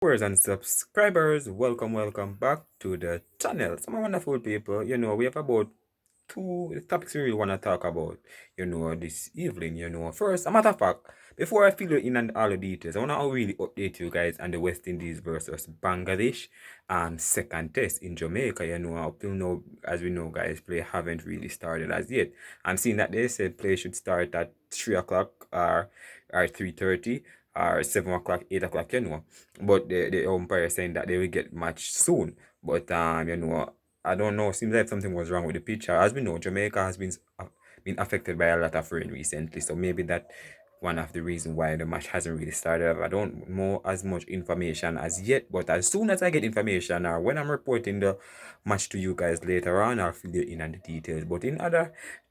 Viewers and subscribers, welcome back to the channel. Some wonderful people, we have about two topics we really want to talk about, this evening, First, a matter of fact, before I fill you in on all the details, I want to really update you guys on the West Indies versus Bangladesh second test in Jamaica, up till now, as we know, guys, play haven't really started as yet. I'm seeing that they said play should start at 3 o'clock or 3:30 or 7 o'clock, 8 o'clock, But the umpire saying that they will get match soon. But I don't know. Seems like something was wrong with the pitch. As we know, Jamaica has been affected by a lot of rain recently, so maybe that one of the reasons why the match hasn't really started. I don't know as much information as yet, but as soon as I get information or when I'm reporting the match to you guys later on, I'll fill you in on the details. But in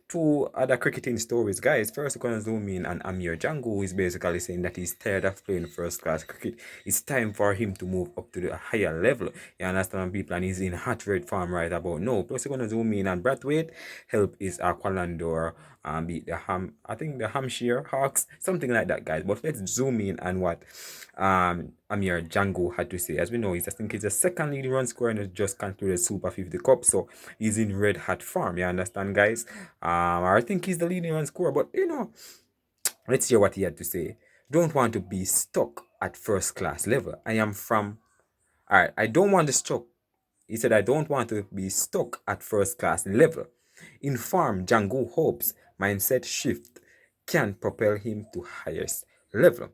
two other cricketing stories, guys. First, we're gonna zoom in on Amir Jangoo, who is basically saying that he's tired of playing first class cricket. It's time for him to move up to the higher level. You understand, people, and he's in hot red form right about now. Plus, we're gonna zoom in on Brathwaite. Help is Aqualandor beat I think the Hampshire Hawks, something like that, guys. But let's zoom in on what Amir Jangoo had to say. As we know, I think he's the second leading run scorer and has just concluded Super 50 Cup, so he's in red hot form. You understand, guys? I think he's the leading run scorer, but let's hear what he had to say. Don't want to be stuck at first class level. Alright, I don't want to stuck. He said, I don't want to be stuck at first class level. In farm, Django hopes mindset shift can propel him to highest level.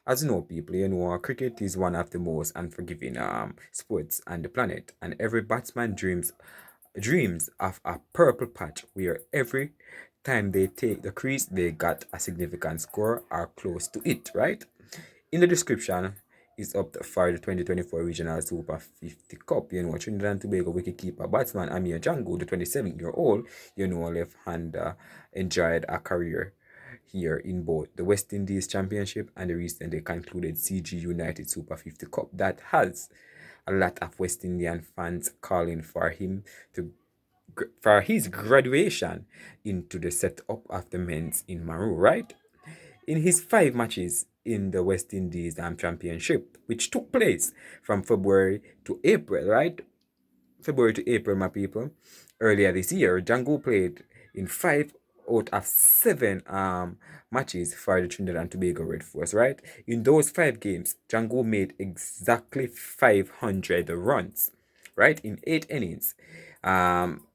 As you know, people, cricket is one of the most unforgiving sports on the planet, and every batsman dreams of a purple patch where every time they take the crease, they got a significant score or close to it, right? In the description is up for the 2024 Regional Super 50 Cup. Trinidad and Tobago wicketkeeper batsman Amir Django, the 27-year-old, left-hander, enjoyed a career here in both the West Indies Championship and the recently concluded CG United Super 50 Cup that has a lot of West Indian fans calling for him to for his graduation into the setup of the men's in Maru, right? In his 5 matches in the West Indies Championship, which took place from February to April, right? February to April, my people. Earlier this year, Django played in 5 out of 7 matches for the Trinidad and Tobago Red Force, right? In those 5 games, Django made exactly 500 runs, right? In 8 innings. Um,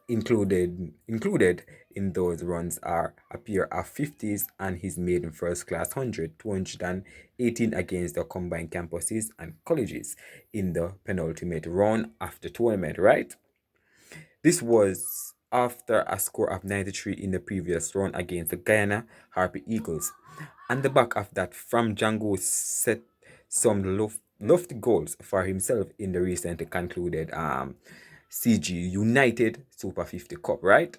included in those runs are a pair of 50s and his maiden first class 100, 218 against the combined campuses and colleges in the penultimate round of the tournament, right? This was after a score of 93 in the previous round against the Guyana Harpy Eagles. On the back of that, from Django set some lofty goals for himself in the recently concluded CG United Super 50 Cup, right?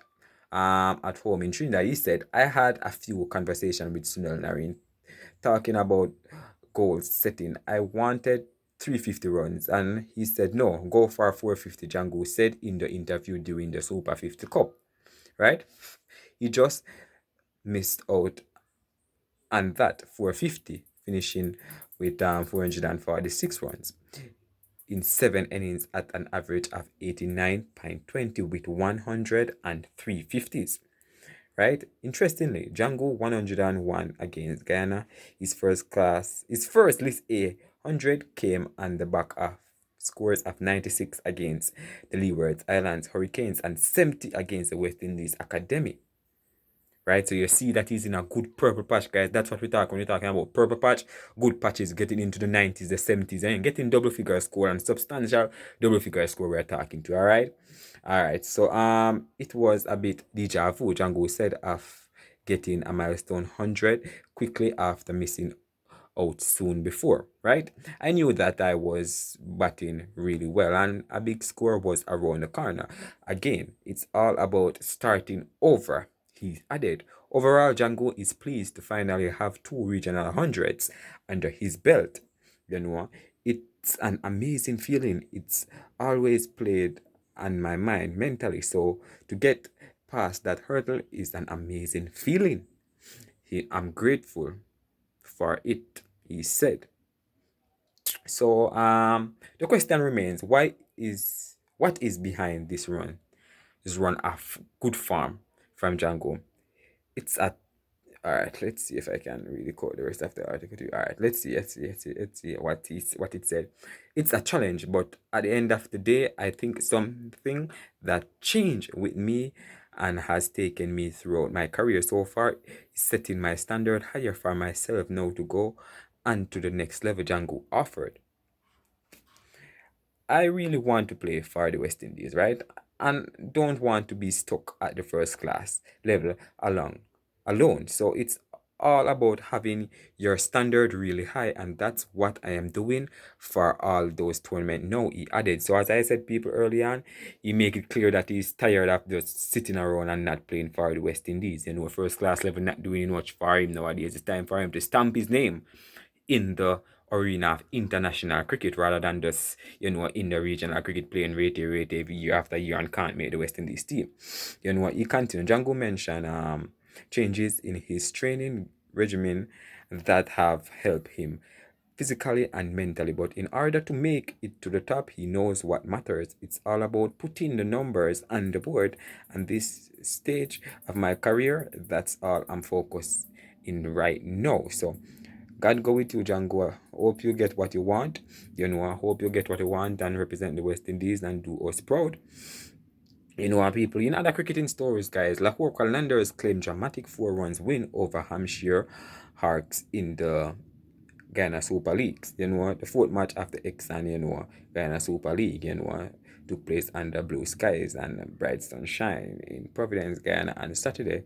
At home in Trinidad, he said, I had a few conversations with Sunil Narine talking about goal setting. I wanted 350 runs, and he said, no, go for 450, Django said in the interview during the Super 50 Cup, right? He just missed out on that 450, finishing with 446 runs in 7 innings at an average of 89.20 with 103 50s. Right? Interestingly, Django 101 against Guyana. His first list A 100 came on the back of scores of 96 against the Leeward Islands Hurricanes and 70 against the West Indies Academy. Right, so you see that he's in a good purple patch, guys. That's what we talk when we're talking about purple patch. Good patches getting into the 90s, the 70s, and getting double figure score and substantial double figure score we're talking to. All right. So it was a bit deja vu, Django said, of getting a milestone 100 quickly after missing out soon before, right? I knew that I was batting really well and a big score was around the corner. Again, it's all about starting over, he added. Overall, Django is pleased to finally have 2 regional 100s under his belt. It's an amazing feeling. It's always played on my mind mentally. So to get past that hurdle is an amazing feeling. I'm grateful for it, he said. So the question remains: what is behind this run? This run of good form from Django. It's a All right, let's see if I can really quote the rest of the article to you. All right, let's see what it said. It's a challenge, but at the end of the day, I think something that changed with me and has taken me throughout my career so far is setting my standard higher for myself now to go and to the next level Django offered. I really want to play for the West Indies, right? And don't want to be stuck at the first class level alone. So it's all about having your standard really high, and that's what I am doing for all those tournaments. Now he added. So as I said people early on, he make it clear that he's tired of just sitting around and not playing for the West Indies. First class level not doing much for him nowadays. It's time for him to stamp his name in the arena of international cricket rather than just, in the regional cricket playing rate year after year and can't make the West Indies team. He continued. Django mentioned changes in his training regimen that have helped him physically and mentally. But in order to make it to the top, he knows what matters. It's all about putting the numbers on the board. And this stage of my career, that's all I'm focused in right now. So God go with you, Django. Hope you get what you want. I hope you get what you want and represent the West Indies and do us proud. People, in other cricketing stories, guys, Lahore Qalandars claimed dramatic 4 runs win over Hampshire Harks in the Ghana Super League. The fourth match after Exxon, Ghana Super League, took place under blue skies and bright sunshine in Providence, Ghana on Saturday,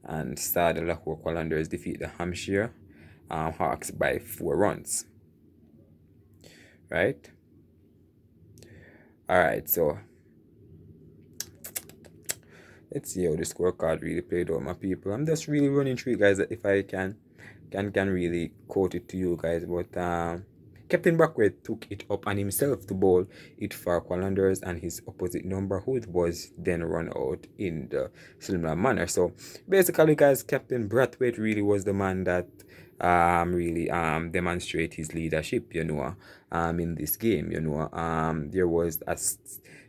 and saw the Lahore Qalandars defeat the Hampshire Hawks by 4 runs. Right? Alright, so let's see how the scorecard really played out, my people. I'm just really running through it, guys, if I can really quote it to you guys. But Captain Brockway took it up on himself to bowl it for Qalandars, and his opposite number hood was then run out in the similar manner. So basically, guys, Captain Brathwaite really was the man that really demonstrate his leadership, in this game. There was a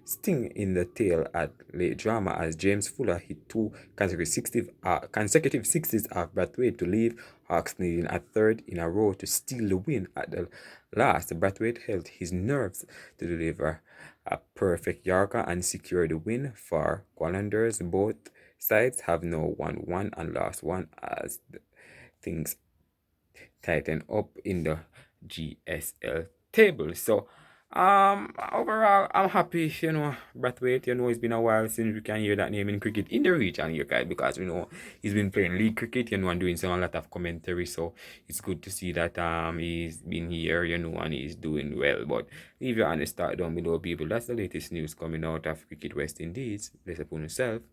sting in the tail at late drama as James Fuller hit two consecutive sixes of Brathwaite to leave Hawks needing a third in a row to steal the win at the last. Brathwaite held his nerves to deliver a perfect Yorker and secure the win for Qalandars. Both sides have now won one and lost one as things tighten up in the GSL table. So overall I'm happy, Brathwaite, it's been a while since we can hear that name in cricket in the region here, guys, because he's been playing league cricket, and doing a lot of commentary. So it's good to see that he's been here, and he's doing well. But leave your honest thought down below, people. That's the latest news coming out of Cricket West Indies. Bless upon yourself.